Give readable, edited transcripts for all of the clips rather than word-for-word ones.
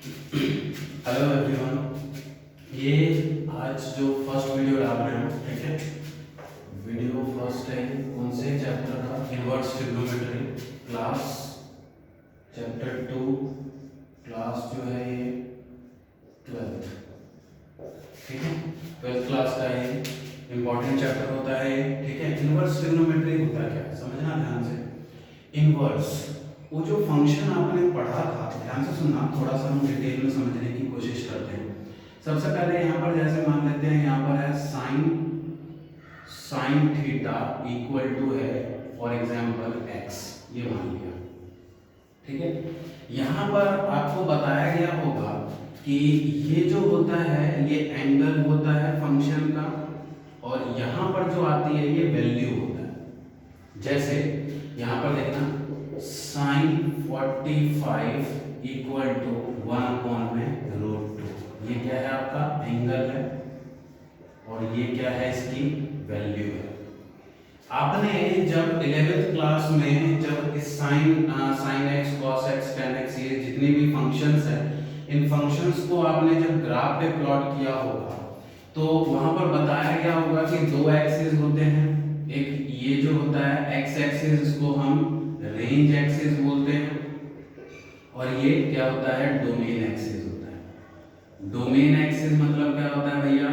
Hello everyone, ये आज जो फर्स्ट वीडियो डाल रहे हैं, ठीक है। वीडियो फर्स्ट है कौन से चैप्टर का? Inverse trigonometry class chapter 2 class जो है ये 12th, ठीक है। 12th क्लास का ये इंपॉर्टेंट चैप्टर होता है, ठीक है। इनवर्स ट्रिग्नोमेट्री होता क्या है समझना ध्यान से। इनवर्स वो जो फंक्शन आपने पढ़ा था, ध्यान से सुनना, थोड़ा सा हम डिटेल में समझने की कोशिश करते हैं। सबसे पहले यहाँ पर जैसे मान लेते हैं, यहाँ पर है साइन थीटा इक्वल टू है फॉर एग्जांपल x, ये मान लिया, ठीक है। यहाँ पर आपको बताया गया होगा कि ये जो होता है ये एंगल होता है फंक्शन का, और यहाँ पर जो आती है ये वैल्यू होता है। जैसे यहाँ पर देखना, साइन 45 इक्वल टू 1/√2, ये क्या है आपका एंगल है, और ये क्या है इसकी वैल्यू है। आपने जब 11th क्लास में जब इस sine x cos x ten x ये जितने भी फंक्शंस हैं, इन फंक्शंस को आपने जब ग्राफ पे प्लॉट किया होगा तो वहां पर बताया गया होगा कि दो एक्सिस होते हैं। एक ये जो होता है एक्स एक्सिस, इसको हम रेंज एक्सिस बोलते हैं, और ये क्या होता है डोमेन एक्सिस होता है। डोमेन एक्सिस मतलब क्या होता है भैया?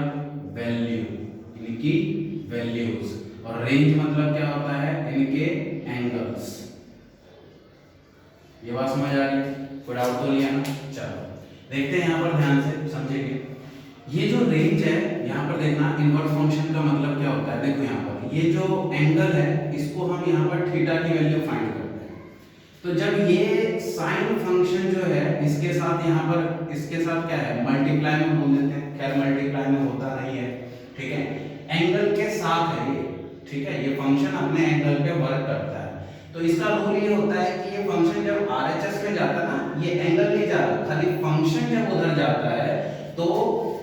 वैल्यू, इनकी वैल्यूज, और रेंज मतलब क्या होता है? इनके एंगल्स। ये बात समझ आ गई? कोई डाउट तो नहीं है ना? चलो देखते हैं यहाँ पर ध्यान से समझेंगे। ये जो रेंज है यहाँ पर देखना, इनवर्स फंक्शन का मतलब क्या होता है। देखो यहाँ पर ये जो एंगल है इसको हम यहाँ पर थीटा की वैल्यू फाइंड करते हैं। तो जब ये साइन फंक्शन जो है इसके साथ यहाँ पर इसके साथ क्या है मल्टीप्लाई में बोल देते हैं, खैर मल्टीप्लाई में होता नहीं है, ठीक है। एंगल के साथ है ये, ठीक है। ये फंक्शन अपने एंगल पे वर्क करता है। तो इसका रूल ये होता है कि ये फंक्शन जब आरएचएस में जाता है ना, ये एंगल नहीं जाता, खाली फंक्शन जब उधर जाता है तो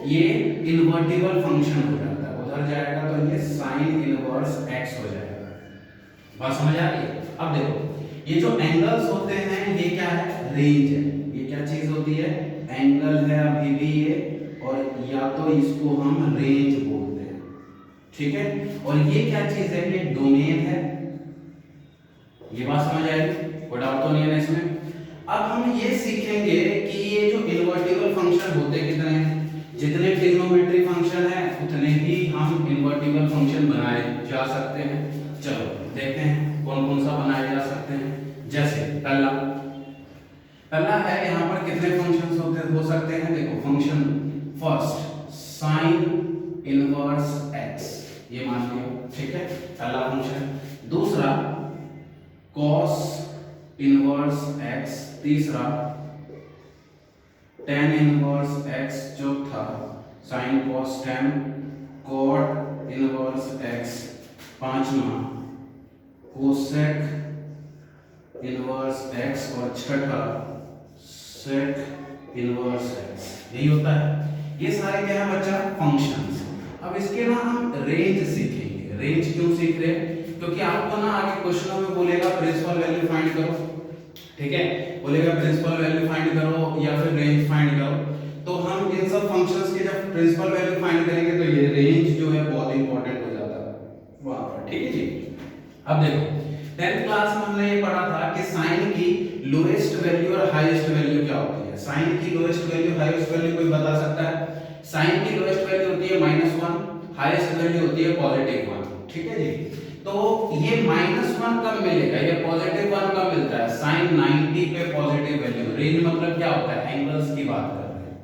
ये इन्वर्टिबल फंक्शन हो जाता है। उधर जाएगा तो ये साइन इनवर्स x हो जाएगा। बात समझ आ रही है? अब देखो ये जो एंगल्स होते हैं ये क्या है? रेंज है। ये क्या चीज होती है? एंगल है अभी भी ये, और या तो इसको हम रेंज बोलते हैं, ठीक है। और ये क्या चीज है? ये डोमेन है। ये बात समझ आएगी? कोई डाउट तो नहीं है ना इसमें? अब हम ये सीखेंगे कि ये जो इन्वर्टिबल फंक्शन होते कितने हैं। जितने ट्रिग्नोमेट्री फंक्शन है उतने ही हम इन्वर्टिबल फंक्शन बनाए जा सकते हैं। चलो देखते हैं कौन कौन सा बनाए जा सकते हैं। जैसे पहला है, यहाँ पर कितने फंक्शंस हो सकते हैं? देखो function first sine inverse x, ये मान लिया, ठीक है, पहला फंक्शन। दूसरा कॉस इनवर्स x, तीसरा tan इनवर्स x, चौथा sin cos tan, cot inverse x, पांचवा cosec इनवर्स x, और छठा sec इनवर्स x। यही होता है। ये सारे क्या है बच्चा? फंक्शंस। अब इसके ना हम रेंज सीखेंगे। रेंज क्यों सीख रहे हैं? क्योंकि आपको ना आगे क्वेश्चनों में बोलेगा प्रिंसिपल वैल्यू फाइंड करो, ठीक है, बोलेगा प्रिंसिपल वैल्यू फाइंड करो या फिर रेंज फाइंड करो। तो हम इन सब फंक्शंस के जब प्रिंसिपल वैल्यू फाइंड करेंगे तो ये रेंज जो है बहुत इंपॉर्टेंट हो जाता है वहां पर, ठीक है जी। अब देखो 10th क्लास में हमने ये पढ़ा था कि साइन की लोएस्ट वैल्यू और हाईएस्ट वैल्यू क्या होती है। साइन की लोएस्ट वैल्यू हाईएस्ट वैल्यू कोई बता सकता है? साइन की लोएस्ट वैल्यू होती है -1, हाईएस्ट वैल्यू होती है +1, ठीक है जी। तो ये -1 कब मिलेगा? ये +1 कब मिलता है? साइन 90 पे पॉजिटिव वैल्यू। रेंज मतलब क्या होता है? एंगल्स की बात कर रहे हैं,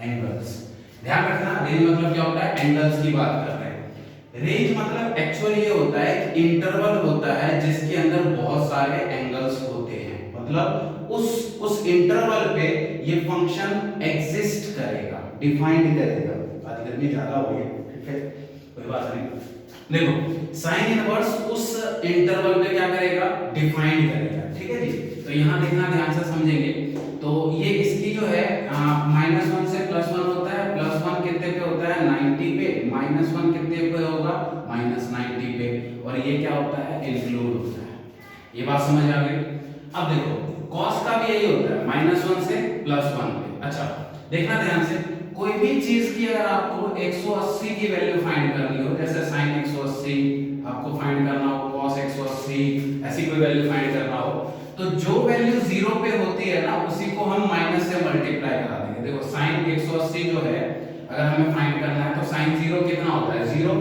एंगल्स। ध्यान रखना, रेंज मतलब क्या होता है? एंगल्स की बात कर रहे हैं। रेंज मतलब एक्चुअली ये होता है कि इंटरवल होता है जिसके अंदर बहुत सारे एंगल्स होते हैं। मतलब उस इंटरवल पे ये फंक्शन एग्जिस्ट करेगा, डिफाइंड करेगा। आज गर्मी ज्यादा हो गई, ठीक है, कोई बात नहीं। देखो साइन इनवर्स उस इंटरवल पे क्या करेगा? डिफाइन करेगा, ठीक है जी। तो यहाँ देखना, ध्यान से समझेंगे। तो ये इसकी जो है -1 से +1 होता है। +1 कितने पे होता है? 90 पे। -1 कितने पे होगा? -90 पे। और ये क्या होता है? इंक्लूड होता है। ये बात समझ आ गई? अब देखो cos का भी यही होता है -1 से +1 पे। अच्छा देखना ध्यान से, कोई भी चीज की अगर आपको 180 की वैल्यू फाइंड करनी हो, जैसे sin 180 आपको फाइंड करना हो, cos 180 ऐसी कोई वैल्यू फाइंड करना हो, तो जो वैल्यू 0 पे होती है ना उसी को हम माइनस से मल्टीप्लाई करा देंगे। देखो sin 180 जो है अगर हमें फाइंड करना है तो sin 0 कितना होता है 0,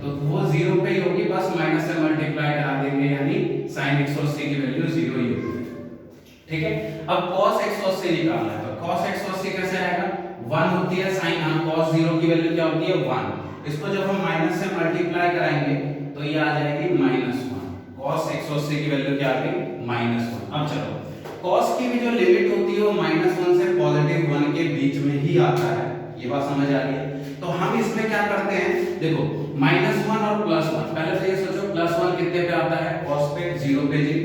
तो वो 0 पे ही होगी, बस माइनस से मल्टीप्लाई करा देंगे, यानी sin 180 की वैल्यू 0 ही होगी। ठीक है, अब cos 180 निकालना है, तो cos 180 कैसे आएगा, 1 होती है sin cos 0 की वैल्यू क्या होती है 1, इसको जब हम माइनस से मल्टीप्लाई कराएंगे तो ये आ जाएगी -1, cos 180 की वैल्यू क्या आ गई -1। अब चलो cos की भी जो लिमिट होती है वो -1 से +1 के बीच में ही आता है, ये बात समझ आ रही है। तो हम इसमें क्या करते हैं, देखो -1 और +1, पहले तो ये सोचो +1 कितने पे आता है, cos पे 0 पे जी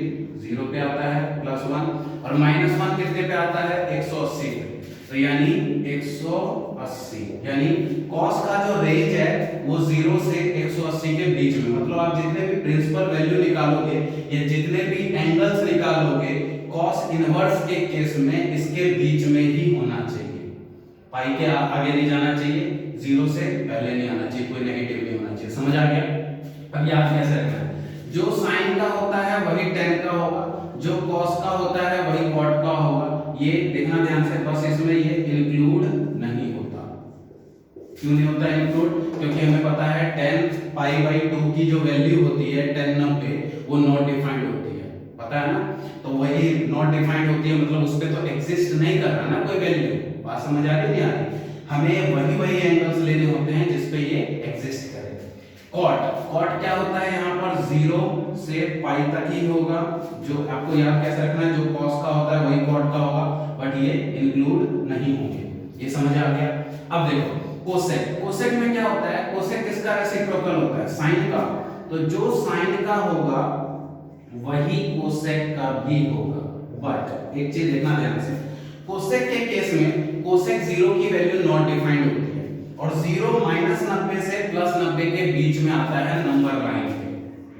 0 पे आता है +1, और -1 कितने पे आता है 180 पे, तो यानी 180, यानी cos का जो रेंज है वो 0 से 180 के बीच में, मतलब आप जितने भी प्रिंसिपल वैल्यू निकालोगे या जितने भी एंगल्स निकालोगे cos इनवर्स के केस में इसके बीच में ही होना चाहिए, पाई के आगे नहीं जाना चाहिए, 0 से पहले नहीं आना चाहिए, कोई नेगेटिव नहीं होना चाहिए। समझ आ गया। अब याद कैसे रखना है, जो sin का होता है वही tan का होगा, जो cos का होता है वही cot का होगा, ये देखना ध्यान से, बस इसमें ये इंक्लूड नहीं होता। क्यों नहीं होता इंक्लूड, क्योंकि हमें पता है tan π/2 की जो वैल्यू होती है tan 90 वो नॉट डिफाइंड होती है, पता है ना, तो वही नॉट डिफाइंड होती है, मतलब उस पे तो एग्जिस्ट नहीं कर रहा ना कोई वैल्यू, बात समझ आ रही है, हमें वही एंगल्स लेने होते हैं जिस पे ये एग्जिस्ट करे। cot क्या होता है यहाँ पर 0 से पाई तक ही होगा, जो आपको याद कैसे रखना है, जो cos का होता है वही cot का होगा, बट ये इंक्लूड नहीं होंगे, ये समझ आ गया। अब देखो कोसेक में क्या होता है, कोसेक किसका रेसिप्रोकल होता है, साइन का, तो जो साइन का होगा वही कोसेक का भी होगा, बट एक चीज देखना ध्यान से, कोसेक के केस में कोसेक 0 की वैल्यू नॉट डिफाइंड होती है, और 0 -90 से +90 के बीच में आता है नंबर लाइन पे।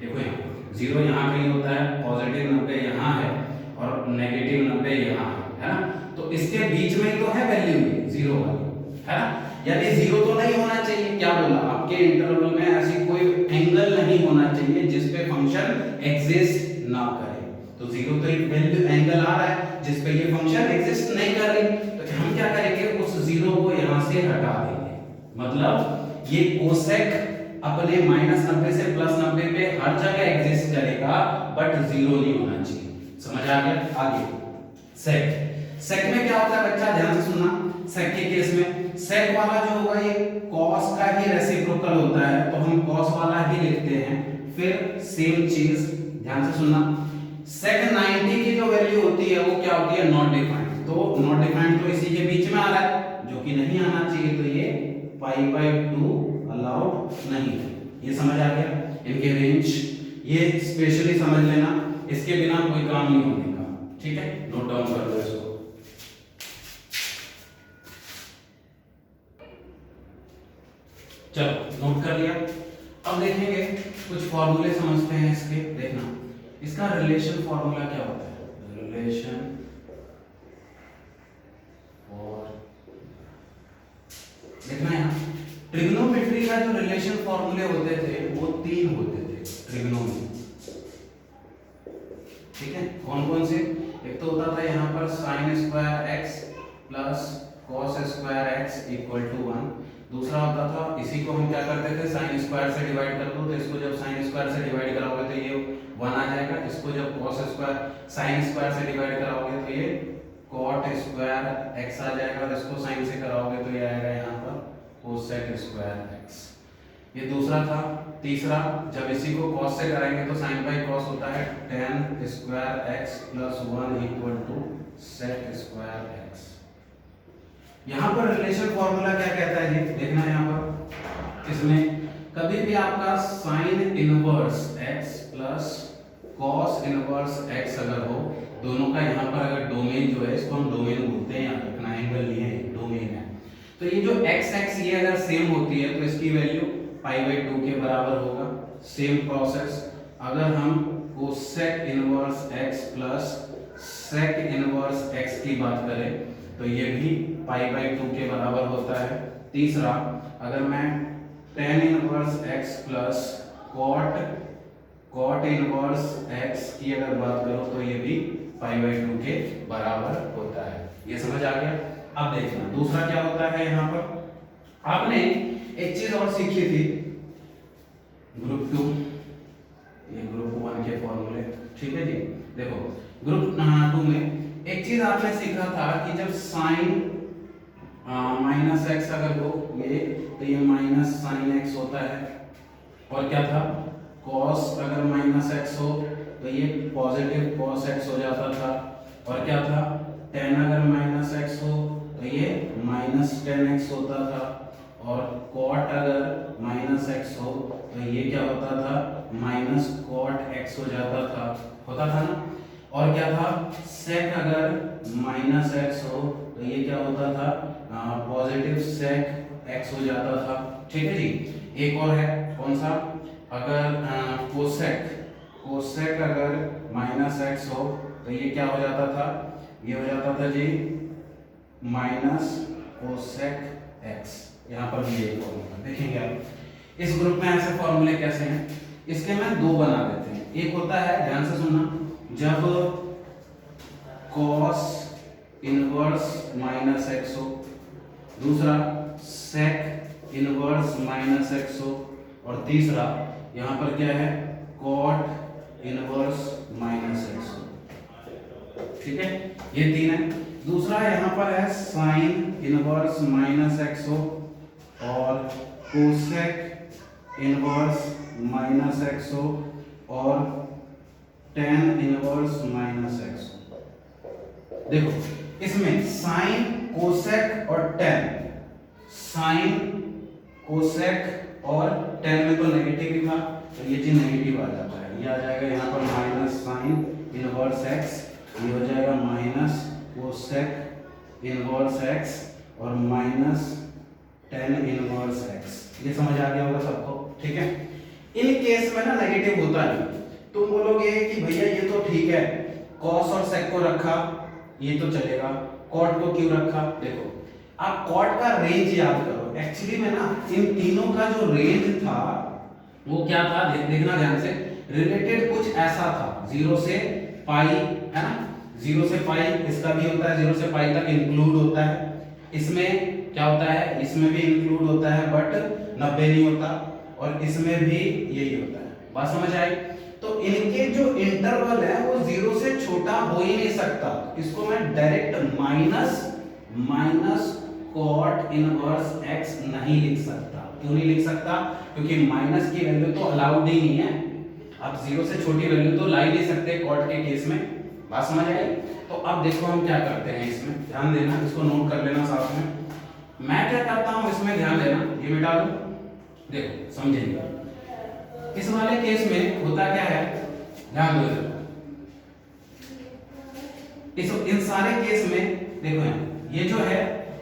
देखो यहाँ 0 यहाँ कहीं होता है, पॉजिटिव 90 यहाँ है और नेगेटिव 90 यहाँ है ना, तो इसके बीच में तो है वैल्यू 0 वाली, है ना, यानी 0 तो नहीं होना चाहिए, क्या बोला, आपके इंटरवल में ऐसी कोई एंगल नहीं होना चाहिए जिस पे फंक्शन एग्जिस्ट ना करे, तो 0 तो एक वैल्यू एंगल आ रहा है जिस पे ये फंक्शन एग्जिस्ट नहीं कर रही, तो हम क्या करेंगे, उस 0 को यहां से हटा देंगे, मतलब ये कोसेक अपने -90 से +90 पे हर जगह एग्जिस्ट करेगा, बट 0 नहीं होना चाहिए। समझ आ गया। आगे सेक में क्या होता है बच्चा, ध्यान से सुनना, सेक के केस में सेक वाला जो होगा ये cos का ही रेसिप्रोकल होता है, तो हम cos वाला ही लिखते हैं, फिर सेम चीज ध्यान से सुनना, sec 90 की जो वैल्यू होती है वो क्या होती है, नॉट डिफाइंड, तो नॉट डिफाइंड तो इसी के बीच में आ रहा है जो कि नहीं आना चाहिए, तो ये π/2 अलाउड नहीं है, ये समझ आ गया। इनके रेंज ये स्पेशली समझ लेना, इसके बिना कोई काम नहीं होने का, ठीक है, नोट डाउन कर लो इसको। चलो नोट कर लिया। अब देखेंगे कुछ फॉर्मूले समझते हैं इसके, देखना इसका रिलेशन फॉर्मूला क्या होता है, रिलेशन और देखना यहाँ ट्रिग्नोमेट्री का जो रिलेशन फॉर्मूले होते थे वो 3 होते थे ट्रिग्नोमेट्री, ठीक है, कौन कौन से, एक तो होता था यहाँ पर sin² x plus cos² x = 1, दूसरा होता था, इसी को हम क्या करते थे, sin² से डिवाइड कर दो, तो इसको जब sin² से डिवाइड कराओगे तो ये 1 आ जाएगा, इसको जब sin² से डिवाइड कराओगे तो ये cot² x आ जाएगा, और इसको sin से कराओगे तो ये आएगा यहाँ पर cosec² x, ये दूसरा था। तीसरा, जब इसी को cos से कराएंगे तो sin/cos होता है tan² x + 1 = sec² x। यहाँ पर रिलेशन फॉर्मूला क्या कहता है जी, देखना यहाँ पर, इसमें कभी भी आपका sin inverse x plus cos inverse x अगर हो, दोनों का यहाँ पर अगर डोमेन जो है, इसको हम डोमेन बोलते हैं, याद रखना, एंगल नहीं है, डोमेन है, तो ये जो x ये अगर सेम होती है तो इसकी वैल्यू π/2 के बराबर होगा। सेम प्रोसेस अगर हम cosec inverse x plus sec inverse x की बात करें तो ये भी π/2 के बराबर होता है। तीसरा, अगर मैं tan inverse x plus cot inverse x की अगर बात करूं तो ये भी π/2 के बराबर होता है। ये समझ आ गया। अब देखना दूसरा क्या होता है। यहाँ पर आपने एक चीज और सीखी थी ग्रुप 2, ये ग्रुप 1 के फॉर्मूले, ठीक है जी। देखो ग्रुप 2 में एक चीज आपने सीखा था कि जब साइन माइनस एक्स अगर हो ये तो ये माइनस साइन एक्स होता है, और क्या था कॉस अगर माइनस एक्स हो तो ये पॉजिटिव कॉस एक्स हो जाता था, और क्या था टेन अगर माइनस एक्स हो तो ये माइनस टेन एक्स होता था, और कॉट अगर माइनस एक्स हो तो ये क्या होता था माइनस कॉट एक्स हो जाता था, होता था ना। और क्या था सेक अगर माइनस एक्स हो तो ये क्या होता था पॉजिटिव सेक एक्स हो जाता था, ठीक है जी। एक और है कौन सा, अगर कोसेक अगर माइनस एक्स हो तो ये क्या हो जाता था, ये हो जाता था जी माइनस कोसेक एक्स। यहाँ पर भी एक फॉर्मूला देखेंगे आप। इस ग्रुप में ऐसे फॉर्मूले कैसे हैं, इसके मैं दो बना देते हैं। एक होता है, ध्यान से सुनना, जब cos इनवर्स माइनस एक्स हो, दूसरा sec इनवर्स माइनस एक्स हो, और तीसरा यहाँ पर क्या है cot इनवर्स माइनस एक्स हो, ठीक है। ये तीन है। दूसरा यहाँ पर है sin इनवर्स माइनस एक्स हो और cosec इनवर्स माइनस एक्स हो और tan इनवर्स माइनस एक्स हो। देखो इसमें साइन कोसेक और tan, साइन कोसेक और tan में तो नेगेटिव ही था तो ये चीज नेगेटिव आ जाता है, ये आ जाएगा यहाँ पर माइनस साइन इनवर्स एक्स, ये हो जाएगा माइनस कोसेक इनवर्स एक्स और माइनस tan इनवर्स एक्स। ये समझ आ गया होगा सबको, ठीक है। इन केस में ना नेगेटिव होता नहीं, तुम बोलोगे कि भैया ये तो ठीक है कॉस और सेक को रखा ये तो चलेगा, कॉट को क्यों रखा। देखो आप कॉट का रेंज याद करो, एक्चुअली में ना इन तीनों का जो रेंज था वो क्या था, देखना ध्यान से, रिलेटेड कुछ ऐसा था 0 से पाई, है ना, 0 से पाई इसका भी होता है, 0 से पाई तक इंक्लूड होता है। इसमें क्या होता है, इसमें भी इंक्लूड होता है बट 90 नहीं होता, और इसमें भी यही होता है। बात समझ आई। तो इनके जो इंटरवल है वो 0 से छोटा हो ही नहीं सकता, इसको मैं direct minus cot inverse x नहीं लिख सकता। क्यों नहीं लिख सकता, क्योंकि माइनस की वैल्यू तो अलाउड ही नहीं है, आप 0 से छोटी वैल्यू तो ला ही नहीं सकते कॉट के केस में। बात समझ आई। तो अब देखो हम क्या करते हैं, इसमें ध्यान देना, इसको नोट कर लेना साथ में। मैं क्या करता हूं इसमें, ध्यान देना, ये मिटा दो, देखो समझेंगे। इस वाले केस में होता क्या है, ध्यान दो इधर, इन सारे केस में देखो ये जो है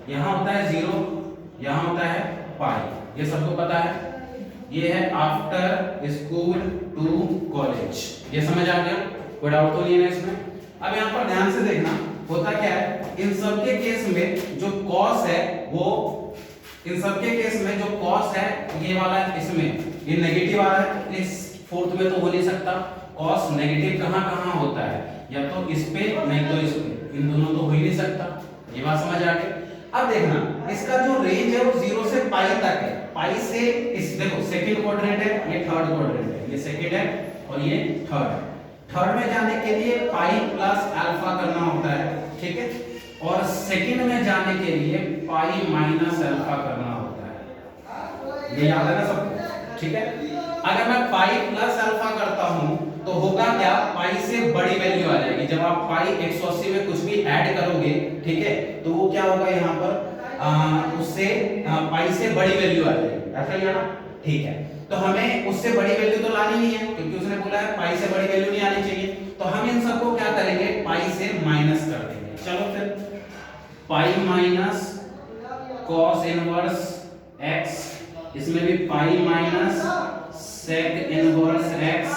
यहां होता है 0, यहां होता है पाई, ये सबको पता है। ये है आफ्टर स्कूल टू कॉलेज, ये समझ आ गया, कोई डाउट तो नहीं है ना इसमें। अब यहां पर ध्यान से देखना होता क्या है, इन सबके केस में जो कॉस है वो, इन सबके केस में जो कॉस है ये वाला इसमें ये नेगेटिव आ रहा है, इस फोर्थ में तो हो नहीं सकता। कॉस नेगेटिव कहां होता है, या तो इस पे नहीं तो इस पे, इन दोनों तो हो ही नहीं सकता। ये बात समझ आ गई। अब देखना इसका जो रेंज है वो 0 से पाई तक है, पाई से इस, देखो सेकंड क्वाड्रेंट है, ये थर्ड क्वाड्रेंट है, ये सेकंड है और ये थर्ड है। थर्ड में जाने के लिए पाई प्लस अल्फा करना होता है, ठीक है, और सेकंड में जाने के लिए पाई माइनस अल्फा करना होता है। ये याद है ना सबको, ठीक है। अगर मैं पाई प्लस अल्फा करता हूं तो होगा क्या, पाई से बड़ी वैल्यू आ जाएगी। जब आप पाई 180 में कुछ भी ऐड करोगे, ठीक है, तो वो क्या होगा यहाँ पर उससे पाई से बड़ी वैल्यू आ जाएगी, ऐसा ही है ना, ठीक है। तो हमें उससे बड़ी वैल्यू तो लानी नहीं है, क्योंकि उसने बोला है पाई से बड़ी वैल्यू नहीं आनी चाहिए। तो हम इन सबको क्या करेंगे, पाई से माइनस कर देंगे। चलो फिर pi minus cos inverse x, इसमें भी pi minus sec inverse x,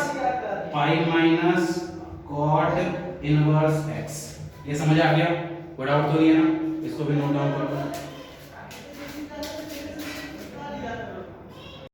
pi minus cot inverse x। ये समझ आ गया? कोई डाउट तो नहीं है ना? इसको भी नोट डाउन कर लो।